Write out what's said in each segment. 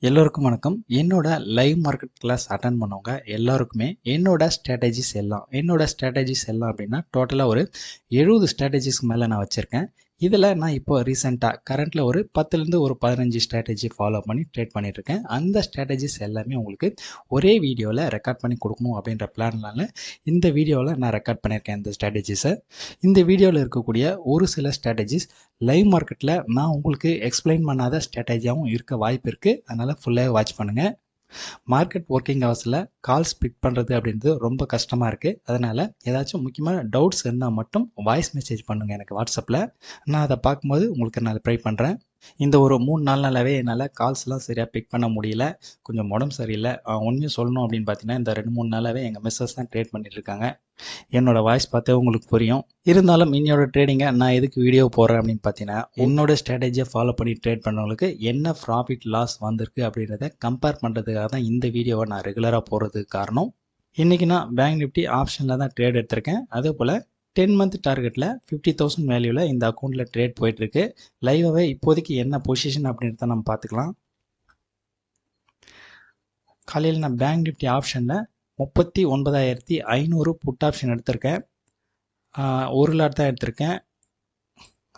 எல்லோருக்கும் வணக்கம். என்னோட லைவ் மார்க்கெட் கிளாஸ் அட்டெண்ட் பண்ணவங்க எல்லாருக்குமே என்னோட ஸ்ட்ராட்டஜிஸ் எல்லாம் அப்படின்னா டோட்டலாக ஒரு 70 ஸ்ட்ராட்டஜிஸ்க்கு மேலே நான் வச்சுருக்கேன். இதில் நான் இப்போ ரீசெண்டாக கரண்ட்டில் ஒரு 10லேருந்து ஒரு 15 ஸ்ட்ராட்டஜி ஃபாலோ பண்ணி ட்ரேட் பண்ணிகிட்ருக்கேன். அந்த ஸ்ட்ராட்டஜிஸ் எல்லாமே உங்களுக்கு ஒரே வீடியோவில் ரெக்கார்ட் பண்ணி கொடுக்கணும் அப்படின்ற பிளான்னால இந்த வீடியோவில் நான் ரெக்கார்ட் பண்ணியிருக்கேன் இந்த ஸ்ட்ராட்டஜிஸை. இந்த வீடியோவில் இருக்கக்கூடிய ஒரு சில ஸ்ட்ராட்டஜிஸ் லைவ் மார்க்கெட்டில் நான் உங்களுக்கு எக்ஸ்பிளைன் பண்ணாத ஸ்ட்ராட்டஜியாகவும் இருக்க வாய்ப்பு இருக்குது. அதனால் ஃபுல்லாக வாட்ச் பண்ணுங்கள். மார்க்கெட் ஒர்க்கிங் ஹவர்ஸில் கால்ஸ் பிக் பண்ணுறது அப்படின்றது ரொம்ப கஷ்டமாக இருக்குது. அதனால் ஏதாச்சும் முக்கியமான டவுட்ஸ் இருந்தால் மட்டும் வாய்ஸ் மெசேஜ் பண்ணுங்கள் எனக்கு வாட்ஸ்அப்பில். நான் அதை பார்க்கும்போது உங்களுக்கு நான் ரிப்ளை பண்ணுறேன். இந்த ஒரு 3-4 நாளாகவே என்னால் கால்ஸ்லாம் சரியாக பிக் பண்ண முடியல. கொஞ்சம் உடம்பு சரியில்லை. உண்மையை சொல்லணும் அப்படின்னு பார்த்தீங்கன்னா இந்த 2-3 நாளாகவே எங்கள் மிஸ்ஸஸ் தான் ட்ரேட் பண்ணிட்டுருக்காங்க. என்னோட வாய்ஸ் பார்த்தே உங்களுக்கு புரியும். இருந்தாலும் என்னோட ட்ரேடிங்கை நான் எதுக்கு வீடியோ போடுறேன் அப்படின்னு பார்த்தீங்கன்னா என்னோட ஸ்ட்ராட்டஜியை ஃபாலோ பண்ணி ட்ரேட் பண்ணவங்களுக்கு என்ன ப்ராஃபிட் லாஸ் வந்திருக்கு அப்படின்றத கம்பேர் பண்ணுறதுக்காக தான் இந்த வீடியோவை நான் ரெகுலராக போடுறதுக்கு காரணம். இன்றைக்கி நான் பேங்க் நிஃப்டி ஆப்ஷனில் தான் ட்ரேட் எடுத்திருக்கேன். அதே போல் 10 மந்த் டார்கெட்டில் 50,000 வேல்யூவில் இந்த அக்கௌண்ட்டில் ட்ரேட் போயிட்டுருக்கு. லைவாகவே இப்போதைக்கு என்ன பொசிஷன் அப்படின்றத நம்ம பார்த்துக்கலாம். காலையில் நான் பேங்க் நிஃப்டி ஆப்ஷனில் 39,500 புட் ஆப்ஷன் எடுத்திருக்கேன். 1 லாட் தான் எடுத்திருக்கேன்.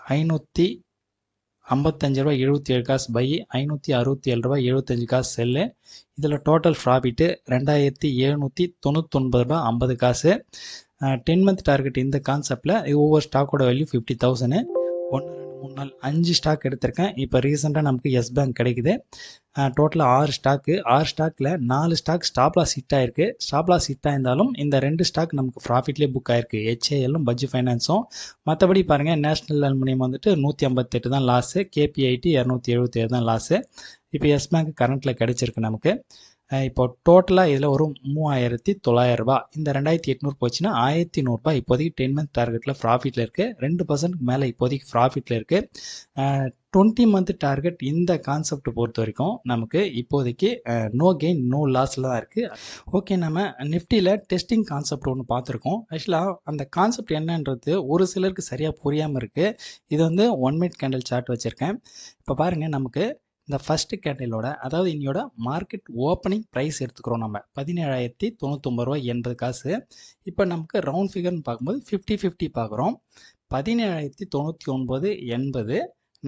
555 ரூபா 77 காசு பை, 567 ரூபா 75 காசு செல்லு. இதில் டோட்டல் ப்ராஃபிட்டு 2,799 ரூபா 50 காசு. 10 மந்த் டார்கெட் இந்த கான்செப்டில் ஒவ்வொரு ஸ்டாக்கோட வேல்யூ 50,000. 1 2 3 4 5 ஸ்டாக் எடுத்திருக்கேன். இப்போ ரீசெண்டாக நமக்கு எஸ் பேங்க் கிடைக்குது. டோட்டலாக 6 ஸ்டாக்கு. 6 ஸ்டாக்கில் 4 ஸ்டாக் ஸ்டாப் லாஸ் ஹிட் ஆயிருக்கு. ஸ்டாப் லாஸ் ஹிட் ஆயிருந்தாலும் இந்த 2 ஸ்டாக் நமக்கு ப்ராஃபிட்லேயே புக் ஆயிருக்கு. HALலும் பட்ஜெட் ஃபைனான்ஸும். மற்றபடி பாருங்கள், நேஷனல் அலுமினியம் வந்துட்டு 158 தான் லாஸு, KPIT 277 தான் லாஸு. இப்போ எஸ் பேங்க் கரண்ட்டில் கிடைச்சிருக்கு நமக்கு. இப்போ டோட்டலாக இதில் ஒரு 3,900 ரூபா. இந்த 2,800 போச்சுன்னா 1,100 ரூபாய் இப்போதைக்கு 10 மந்த் டார்கெட்டில் ப்ராஃபிட்டில் இருக்குது. 2% மேலே இப்போதைக்கு ப்ராஃபிட்டில் இருக்குது. 20 மந்த் டார்கெட் இந்த கான்செப்ட் பொறுத்த வரைக்கும் நமக்கு இப்போதைக்கு நோ கெயின் நோ லாஸில் தான் இருக்குது. ஓகே, நம்ம நிஃப்டியில் டெஸ்டிங் கான்செப்ட் ஒன்று பார்த்துருக்கோம். ஆக்சுவலாக அந்த கான்செப்ட் என்னன்றது ஒரு சிலருக்கு சரியாக புரியாமல் இருக்குது. இது வந்து 1 மினிட் கேண்டில் சார்ட் வச்சுருக்கேன். இப்போ பாருங்கள், நமக்கு இந்த ஃபஸ்ட்டு கேண்டிலோட அதாவது இன்னையோட மார்க்கெட் ஓப்பனிங் ப்ரைஸ் எடுத்துக்கிறோம். நம்ம 17,099 ரூபா 80 காசு. இப்போ நமக்கு ரவுண்ட் ஃபிகர்னு பார்க்கும்போது 50-50 பார்க்குறோம். 17,099.80.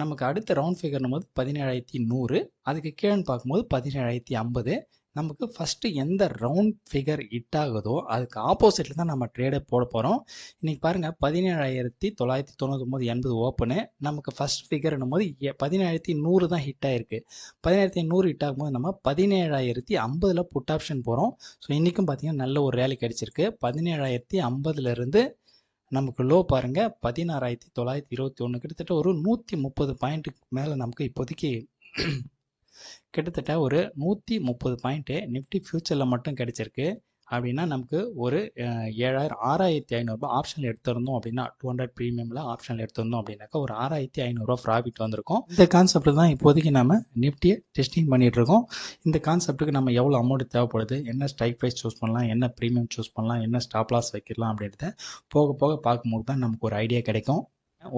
நமக்கு அடுத்த ரவுண்ட் ஃபிகர்னும் போது 17,100. அதுக்கு கீழே பார்க்கும்போது 17,050. நமக்கு ஃபஸ்ட்டு எந்த ரவுண்ட் ஃபிகர் ஹிட் ஆகுதோ அதுக்கு ஆப்போசிட்டில் தான் நம்ம ட்ரேடை போட போகிறோம். இன்றைக்கி பாருங்கள், 17,999.80 ஓப்பனு. நமக்கு ஃபஸ்ட் ஃபிகர்னும் போது 17,100 தான் ஹிட் ஆகிருக்கு. 17,100 ஹிட் ஆகும்போது நம்ம 17,050 புட் ஆப்ஷன் போகிறோம். ஸோ இன்றைக்கும் பார்த்திங்கன்னா நல்ல ஒரு ரேலி கிடச்சிருக்கு. 17,050 நமக்கு லோ பாருங்கள் 16,921. கிட்டத்தட்ட ஒரு 130 பாயிண்ட்டுக்கு மேலே நமக்கு இப்போதைக்கு கிட்டத்தட்ட ஒரு 130 பாயிண்ட்டு நிஃப்டி ஃபியூச்சரில் மட்டும் கிடச்சிருக்கு. அப்படின்னா நமக்கு ஒரு 6,500 ரூபா ஆப்ஷனில் எடுத்திருந்தோம் அப்படின்னா 200 ப்ரீமியமில் ஆப்ஷனில் எடுத்திருந்தோம் அப்படின்னாக்கா ஒரு 6,500 ரூபா ப்ராஃபிட் வந்திருக்கும். இந்த கான்செப்ட் தான் இப்போதைக்கு நம்ம நிஃப்டியை டெஸ்டிங் பண்ணிகிட்ருக்கோம். இந்த கான்செப்ட்டுக்கு நம்ம எவ்வளோ அமௌண்ட் தேவைப்படுது, என்ன ஸ்ட்ரைக் ப்ரைஸ் சூஸ் பண்ணலாம், என்ன ப்ரீமியம் சூஸ் பண்ணலாம், என்ன ஸ்டாப் லாஸ் வைக்கலாம் அப்படின்றத போக போக பார்க்கும்போது தான் நமக்கு ஒரு ஐடியா கிடைக்கும்.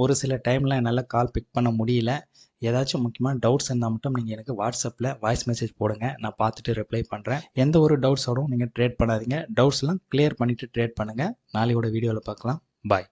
ஒரு சில டைமில் என்னால் கால் பிக் பண்ண முடியல. ஏதாச்சும் முக்கியமான டவுட்ஸ் இருந்தால் மட்டும் நீங்கள் எனக்கு வாட்ஸ்அப்பில் வாய்ஸ் மெசேஜ் போடுங்க. நான் பார்த்துட்டு ரிப்ளை பண்ணுறேன். எந்த ஒரு டவுட்ஸோடும் நீங்கள் ட்ரேட் பண்ணாதீங்க. டவுட்ஸ்லாம் கிளியர் பண்ணிவிட்டு ட்ரேட் பண்ணுங்கள். நாளையோட வீடியோவில் பார்க்கலாம். பாய்.